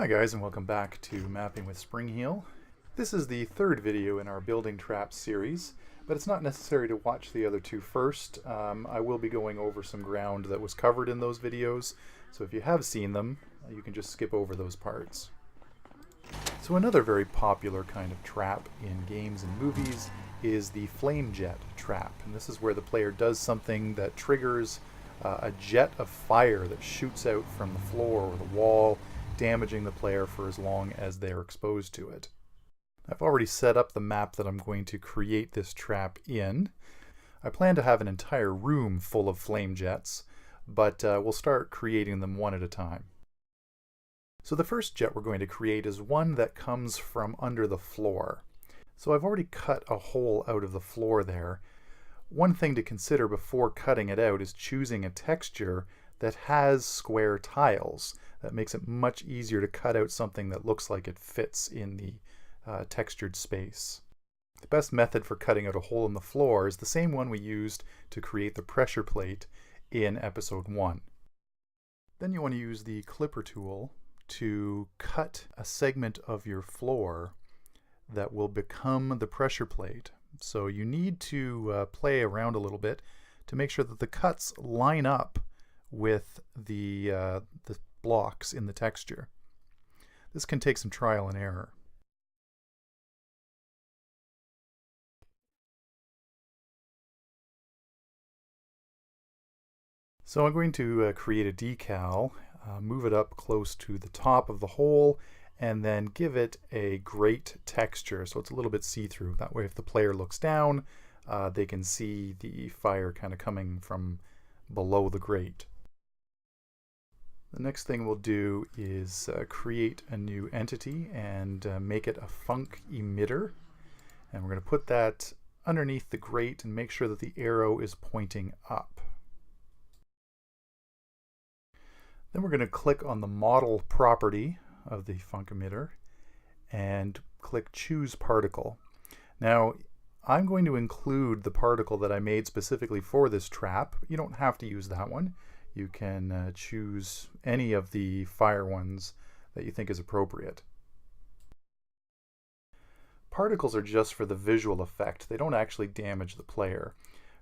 Hi guys, and welcome back to Mapping with Springheel. This is the third video in our building traps series, but it's not necessary to watch the other two first. I will be going over some ground that was covered in those videos, so if you have seen them, you can just skip over those parts. So another very popular kind of trap in games and movies is the flame jet trap, and this is where the player does something that triggers a jet of fire that shoots out from the floor or the wall, damaging the player for as long as they're exposed to it. I've already set up the map that I'm going to create this trap in. I plan to have an entire room full of flame jets, but we'll start creating them one at a time. So the first jet we're going to create is one that comes from under the floor. So I've already cut a hole out of the floor there. One thing to consider before cutting it out is choosing a texture that has square tiles. That makes it much easier to cut out something that looks like it fits in the textured space. The best method for cutting out a hole in the floor is the same one we used to create the pressure plate in episode 1. Then you want to use the clipper tool to cut a segment of your floor that will become the pressure plate. So you need to play around a little bit to make sure that the cuts line up with the blocks in the texture. This can take some trial and error. So I'm going to create a decal, move it up close to the top of the hole, and then give it a grate texture so it's a little bit see-through. That way if the player looks down, they can see the fire kind of coming from below the grate. The next thing we'll do is create a new entity and make it a funk emitter. And we're going to put that underneath the grate and make sure that the arrow is pointing up. Then we're going to click on the model property of the funk emitter and click choose particle. Now I'm going to include the particle that I made specifically for this trap. You don't have to use that one. You can choose any of the fire ones that you think is appropriate. Particles are just for the visual effect. They don't actually damage the player.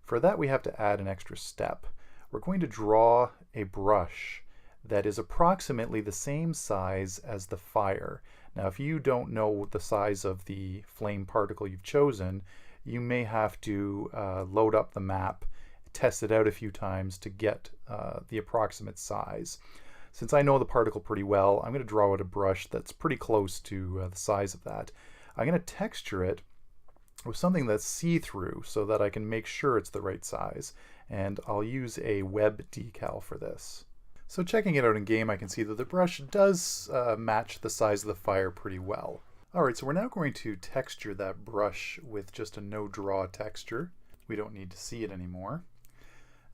For that we have to add an extra step. We're going to draw a brush that is approximately the same size as the fire. Now if you don't know the size of the flame particle you've chosen, you may have to load up the map, test it out a few times to get the approximate size. Since I know the particle pretty well, I'm going to draw out a brush that's pretty close to the size of that. I'm going to texture it with something that's see-through so that I can make sure it's the right size, and I'll use a web decal for this. So checking it out in game, I can see that the brush does match the size of the fire pretty well. Alright, so we're now going to texture that brush with just a no draw texture. We don't need to see it anymore.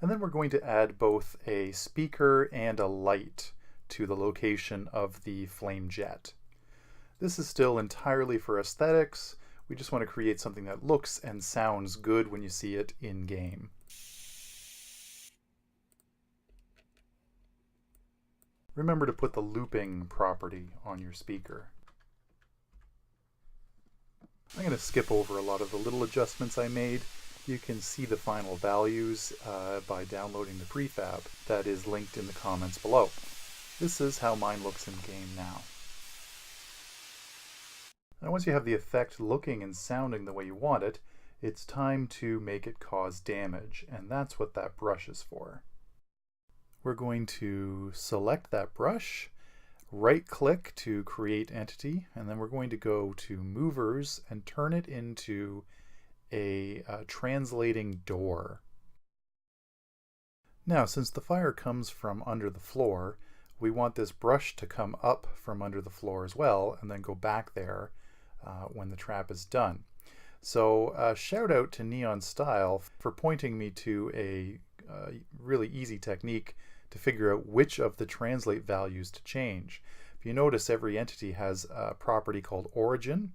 And then we're going to add both a speaker and a light to the location of the flame jet. This is still entirely for aesthetics. We just want to create something that looks and sounds good when you see it in game. Remember to put the looping property on your speaker. I'm going to skip over a lot of the little adjustments I made. You can see the final values by downloading the prefab that is linked in the comments below. This is how mine looks in game now. Now once you have the effect looking and sounding the way you want it, it's time to make it cause damage, and that's what that brush is for. We're going to select that brush, right-click to create entity, and then we're going to go to movers and turn it into a translating door. Now, since the fire comes from under the floor, we want this brush to come up from under the floor as well, and then go back there when the trap is done. So shout out to Neon Style for pointing me to a really easy technique to figure out which of the translate values to change. If you notice, every entity has a property called origin,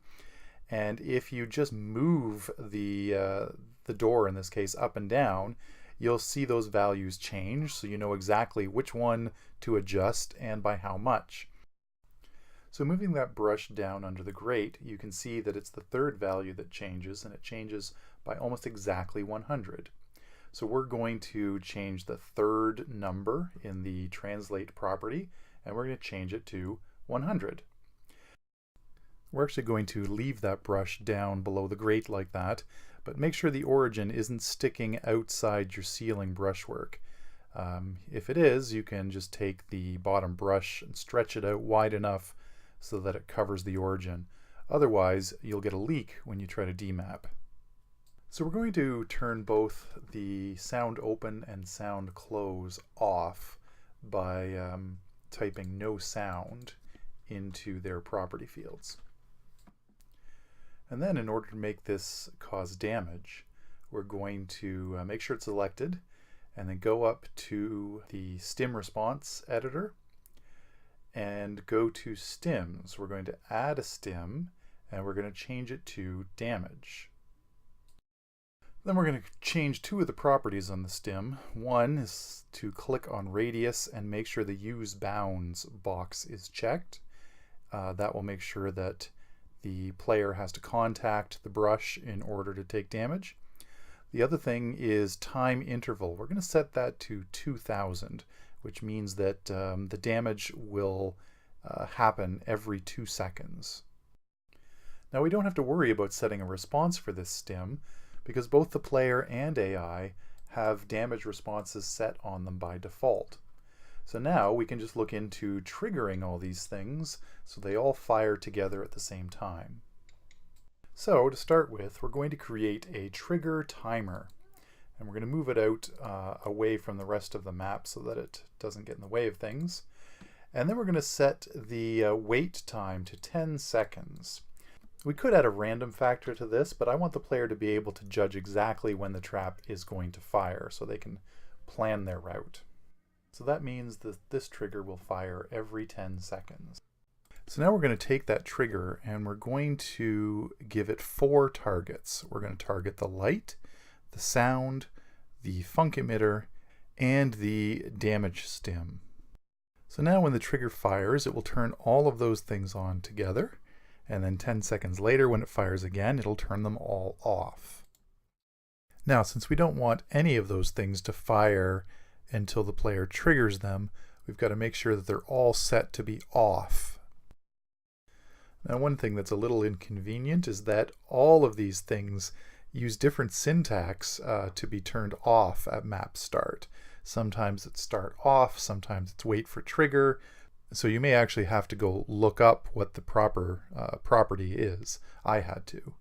and if you just move the door, in this case, up and down, you'll see those values change, so you know exactly which one to adjust and by how much. So moving that brush down under the grate, you can see that it's the third value that changes, and it changes by almost exactly 100. So we're going to change the third number in the translate property, and we're going to change it to 100. We're actually going to leave that brush down below the grate like that, but make sure the origin isn't sticking outside your ceiling brushwork. If it is, you can just take the bottom brush and stretch it out wide enough so that it covers the origin. Otherwise, you'll get a leak when you try to demap. So we're going to turn both the sound open and sound close off by typing no sound into their property fields. And then in order to make this cause damage, we're going to make sure it's selected and then go up to the stim response editor and go to stims. We're going to add a stim and we're going to change it to damage. Then we're going to change two of the properties on the stim. One is to click on radius and make sure the use bounds box is checked. That will make sure that the player has to contact the brush in order to take damage. The other thing is time interval. We're going to set that to 2000, which means that the damage will happen every 2 seconds. Now we don't have to worry about setting a response for this stim because both the player and AI have damage responses set on them by default. So now we can just look into triggering all these things so they all fire together at the same time. So to start with, we're going to create a trigger timer, and we're going to move it out away from the rest of the map so that it doesn't get in the way of things. And then we're going to set the wait time to 10 seconds. We could add a random factor to this, but I want the player to be able to judge exactly when the trap is going to fire so they can plan their route. So that means that this trigger will fire every 10 seconds. So now we're going to take that trigger and we're going to give it 4 targets. We're going to target the light, the sound, the funk emitter, and the damage stim. So now when the trigger fires, it will turn all of those things on together. And then 10 seconds later, when it fires again, it'll turn them all off. Now, since we don't want any of those things to fire until the player triggers them, we've got to make sure that they're all set to be off. Now, one thing that's a little inconvenient is that all of these things use different syntax to be turned off at map start. Sometimes it's start off, sometimes it's wait for trigger. So you may actually have to go look up what the proper property is. I had to.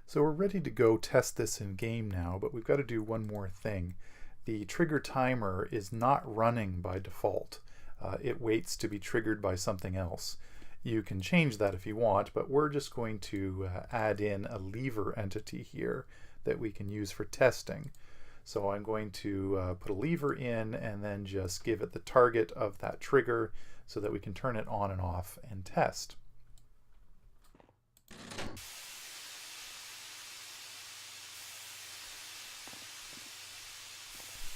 So we're ready to go test this in game now, but we've got to do one more thing. The trigger timer is not running by default. It waits to be triggered by something else. You can change that if you want, but we're just going to add in a lever entity here that we can use for testing. So I'm going to put a lever in and then just give it the target of that trigger so that we can turn it on and off and test.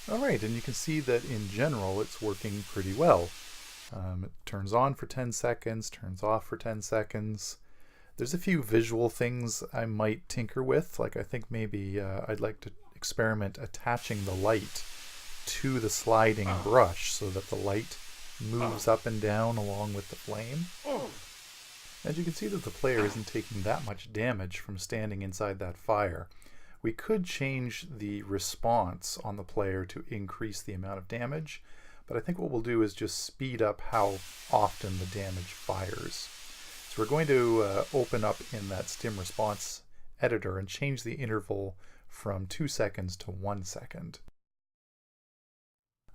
Alright, and you can see that in general it's working pretty well. It turns on for 10 seconds, turns off for 10 seconds. There's a few visual things I might tinker with, like I think maybe I'd like to experiment attaching the light to the sliding brush so that the light moves up and down along with the flame. As you can see that the player isn't taking that much damage from standing inside that fire. We could change the response on the player to increase the amount of damage, but I think what we'll do is just speed up how often the damage fires. So we're going to open up in that stim response editor and change the interval from 2 seconds to 1 second.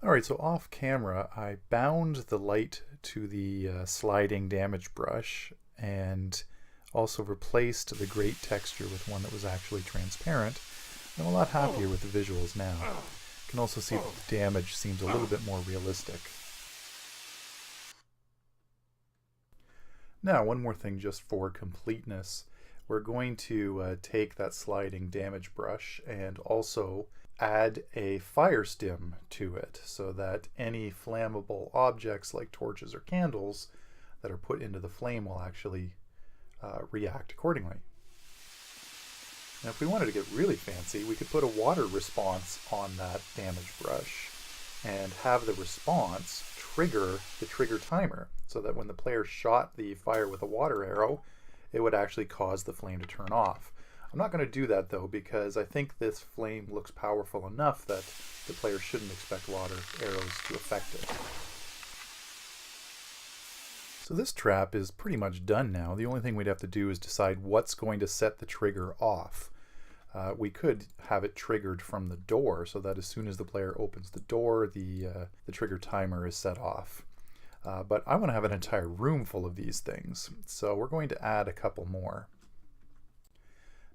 Alright, so off camera I bound the light to the sliding damage brush and also replaced the grate texture with one that was actually transparent. I'm a lot happier with the visuals now. You can also see that the damage seems a little bit more realistic. Now, one more thing just for completeness. we're going to take that sliding damage brush and also add a fire stim to it so that any flammable objects like torches or candles that are put into the flame will actually react accordingly. Now if we wanted to get really fancy, we could put a water response on that damage brush and have the response trigger the trigger timer so that when the player shot the fire with a water arrow, it would actually cause the flame to turn off. I'm not going to do that though, because I think this flame looks powerful enough that the player shouldn't expect water arrows to affect it. So this trap is pretty much done now. The only thing we'd have to do is decide what's going to set the trigger off. We could have it triggered from the door so that as soon as the player opens the door, the trigger timer is set off. But I want to have an entire room full of these things, so we're going to add a couple more.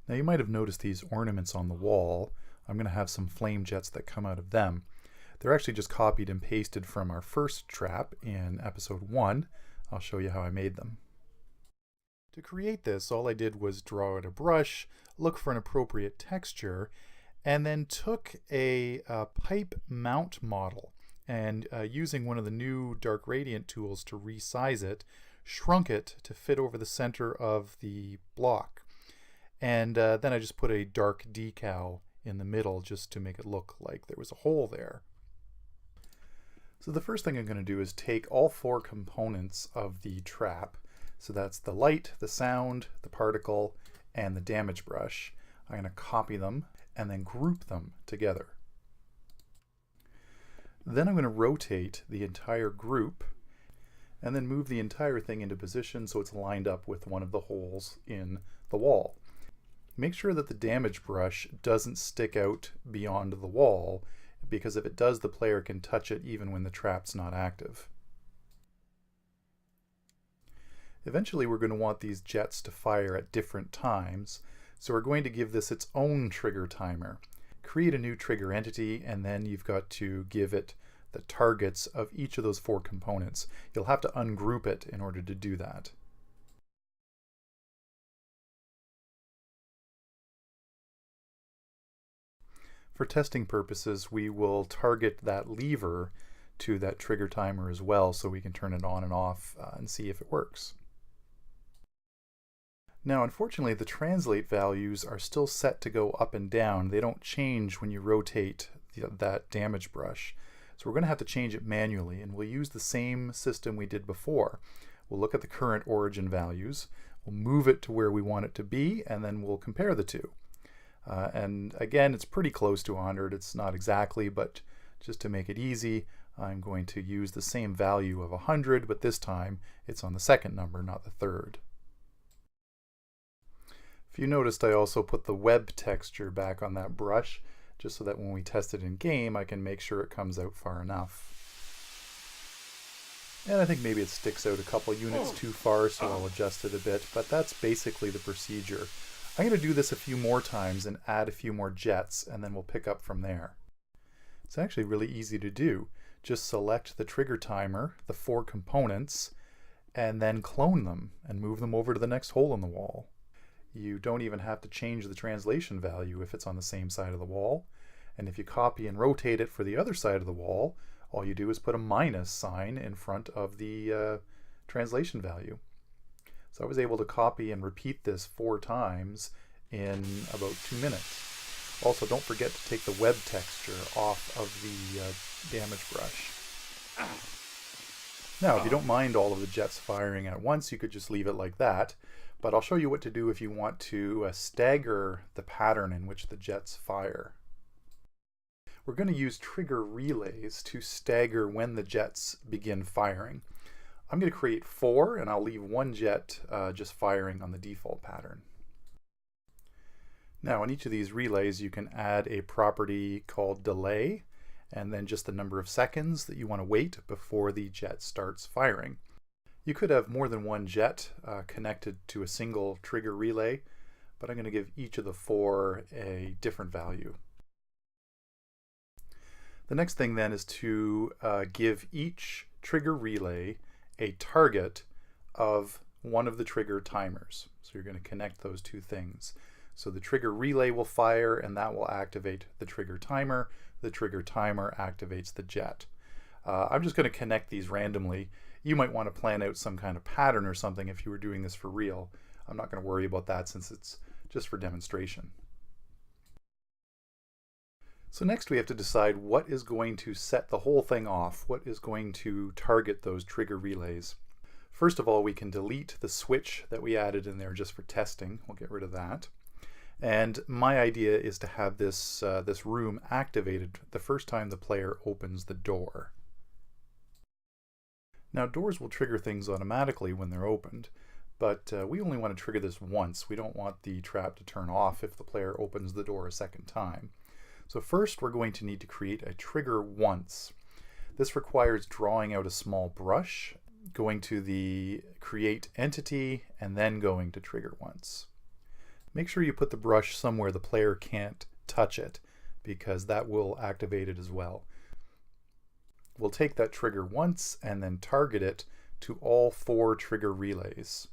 Now you might have noticed these ornaments on the wall. I'm going to have some flame jets that come out of them. They're actually just copied and pasted from our first trap in episode 1. I'll show you how I made them. To create this, all I did was draw out a brush, look for an appropriate texture, and then took a pipe mount model and using one of the new Dark Radiant tools to resize it, shrunk it to fit over the center of the block. And then I just put a dark decal in the middle just to make it look like there was a hole there. So the first thing I'm going to do is take all 4 components of the trap. So that's the light, the sound, the particle, and the damage brush. I'm going to copy them and then group them together. Then I'm going to rotate the entire group and then move the entire thing into position so it's lined up with one of the holes in the wall. Make sure that the damage brush doesn't stick out beyond the wall, because if it does, the player can touch it even when the trap's not active. Eventually we're going to want these jets to fire at different times, so we're going to give this its own trigger timer. Create a new trigger entity, and then you've got to give it the targets of each of those 4 components. You'll have to ungroup it in order to do that. For testing purposes, we will target that lever to that trigger timer as well so we can turn it on and off and see if it works. Now, unfortunately, the translate values are still set to go up and down. They don't change when you rotate that damage brush. So we're going to have to change it manually, and we'll use the same system we did before. We'll look at the current origin values, we'll move it to where we want it to be, and then we'll compare the two. And again, it's pretty close to 100. It's not exactly, but just to make it easy, I'm going to use the same value of 100, but this time it's on the second number, not the third. If you noticed, I also put the web texture back on that brush, just so that when we test it in game, I can make sure it comes out far enough. And I think maybe it sticks out a couple units too far, so I'll adjust it a bit, but that's basically the procedure. I'm going to do this a few more times and add a few more jets, and then we'll pick up from there. It's actually really easy to do. Just select the trigger timer, the 4 components, and then clone them and move them over to the next hole in the wall. You don't even have to change the translation value if it's on the same side of the wall. And if you copy and rotate it for the other side of the wall, all you do is put a minus sign in front of the translation value. So I was able to copy and repeat this 4 times in about 2 minutes. Also, don't forget to take the web texture off of the damage brush. Now, if you don't mind all of the jets firing at once, you could just leave it like that. But I'll show you what to do if you want to stagger the pattern in which the jets fire. We're going to use trigger relays to stagger when the jets begin firing. I'm going to create 4, and I'll leave 1 jet just firing on the default pattern. Now, on each of these relays, you can add a property called delay, and then just the number of seconds that you want to wait before the jet starts firing. You could have more than 1 jet connected to a single trigger relay, but I'm going to give each of the 4 a different value. The next thing then is to give each trigger relay a target of one of the trigger timers. So you're going to connect those two things. So the trigger relay will fire and that will activate the trigger timer. The trigger timer activates the jet. I'm just going to connect these randomly. You might want to plan out some kind of pattern or something if you were doing this for real. I'm not going to worry about that since it's just for demonstration. So next we have to decide what is going to set the whole thing off, what is going to target those trigger relays. First of all, we can delete the switch that we added in there just for testing. We'll get rid of that. And my idea is to have this room activated the first time the player opens the door. Now doors will trigger things automatically when they're opened, but we only want to trigger this once. We don't want the trap to turn off if the player opens the door a second time. So first we're going to need to create a trigger once. This requires drawing out a small brush, going to the create entity, and then going to trigger once. Make sure you put the brush somewhere the player can't touch it, because that will activate it as well. We'll take that trigger once and then target it to all 4 trigger relays.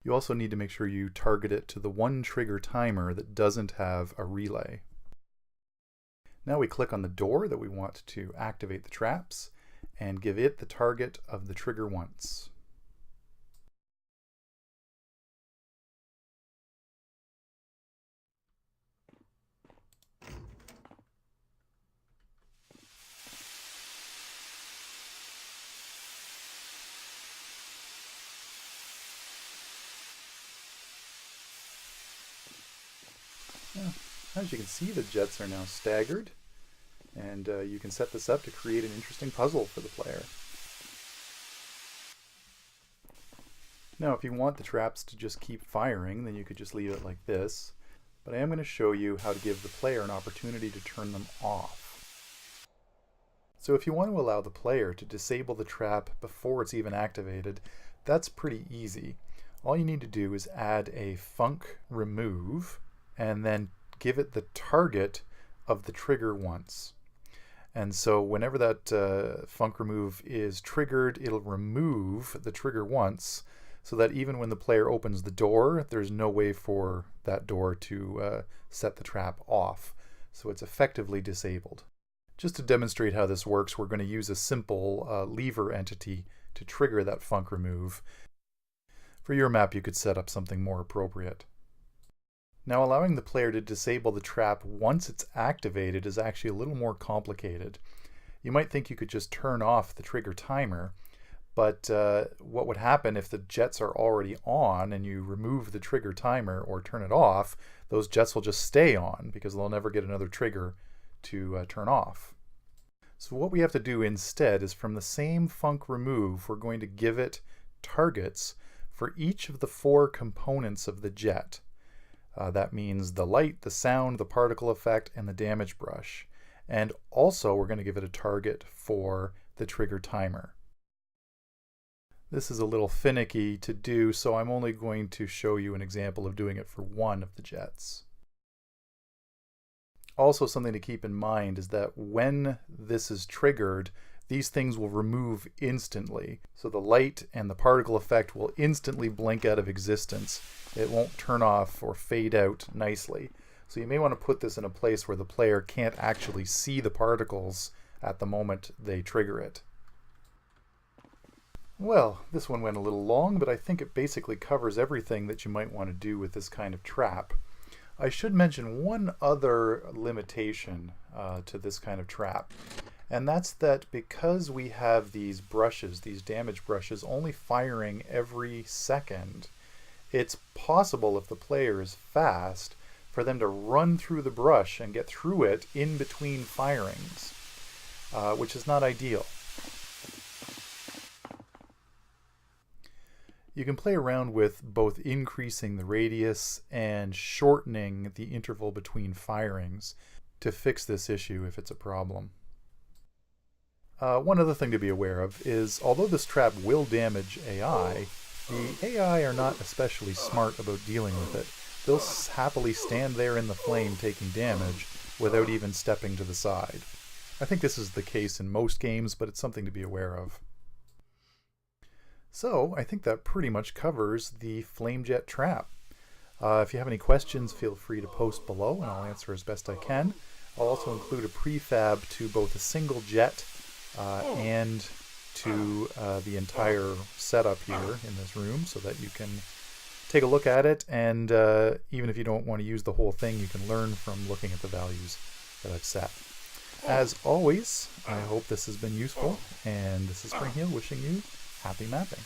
You also need to make sure you target it to the one trigger timer that doesn't have a relay. Now we click on the door that we want to activate the traps and give it the target of the trigger once. As you can see, the jets are now staggered, and you can set this up to create an interesting puzzle for the player. Now if you want the traps to just keep firing, then you could just leave it like this, but I am going to show you how to give the player an opportunity to turn them off. So if you want to allow the player to disable the trap before it's even activated, that's pretty easy. All you need to do is add a func remove and then give it the target of the trigger once. And so whenever that func remove is triggered, it'll remove the trigger once, so that even when the player opens the door, there's no way for that door to set the trap off. So it's effectively disabled. Just to demonstrate how this works, we're going to use a simple lever entity to trigger that func remove. For your map, you could set up something more appropriate. Now allowing the player to disable the trap once it's activated is actually a little more complicated. You might think you could just turn off the trigger timer, but what would happen if the jets are already on and you remove the trigger timer or turn it off, those jets will just stay on because they'll never get another trigger to turn off. So what we have to do instead is from the same func remove, we're going to give it targets for each of the 4 components of the jet. That means the light, the sound, the particle effect, and the damage brush. And also we're going to give it a target for the trigger timer. This is a little finicky to do, so I'm only going to show you an example of doing it for one of the jets. Also, something to keep in mind is that when this is triggered, these things will remove instantly. So the light and the particle effect will instantly blink out of existence. It won't turn off or fade out nicely. So you may want to put this in a place where the player can't actually see the particles at the moment they trigger it. Well, this one went a little long, but I think it basically covers everything that you might want to do with this kind of trap. I should mention one other limitation to this kind of trap. And that's that because we have these brushes, these damage brushes, only firing every second, it's possible if the player is fast for them to run through the brush and get through it in between firings, which is not ideal. You can play around with both increasing the radius and shortening the interval between firings to fix this issue if it's a problem. One other thing to be aware of is, although this trap will damage AI, the AI are not especially smart about dealing with it. They'll happily stand there in the flame taking damage without even stepping to the side. I think this is the case in most games, but it's something to be aware of. So I think that pretty much covers the flame jet trap. If you have any questions, feel free to post below and I'll answer as best I can. I'll also include a prefab to both a single jet and to the entire setup here in this room so that you can take a look at it, and even if you don't want to use the whole thing, you can learn from looking at the values that I've set. As always, I hope this has been useful, and this is Springheel wishing you happy mapping.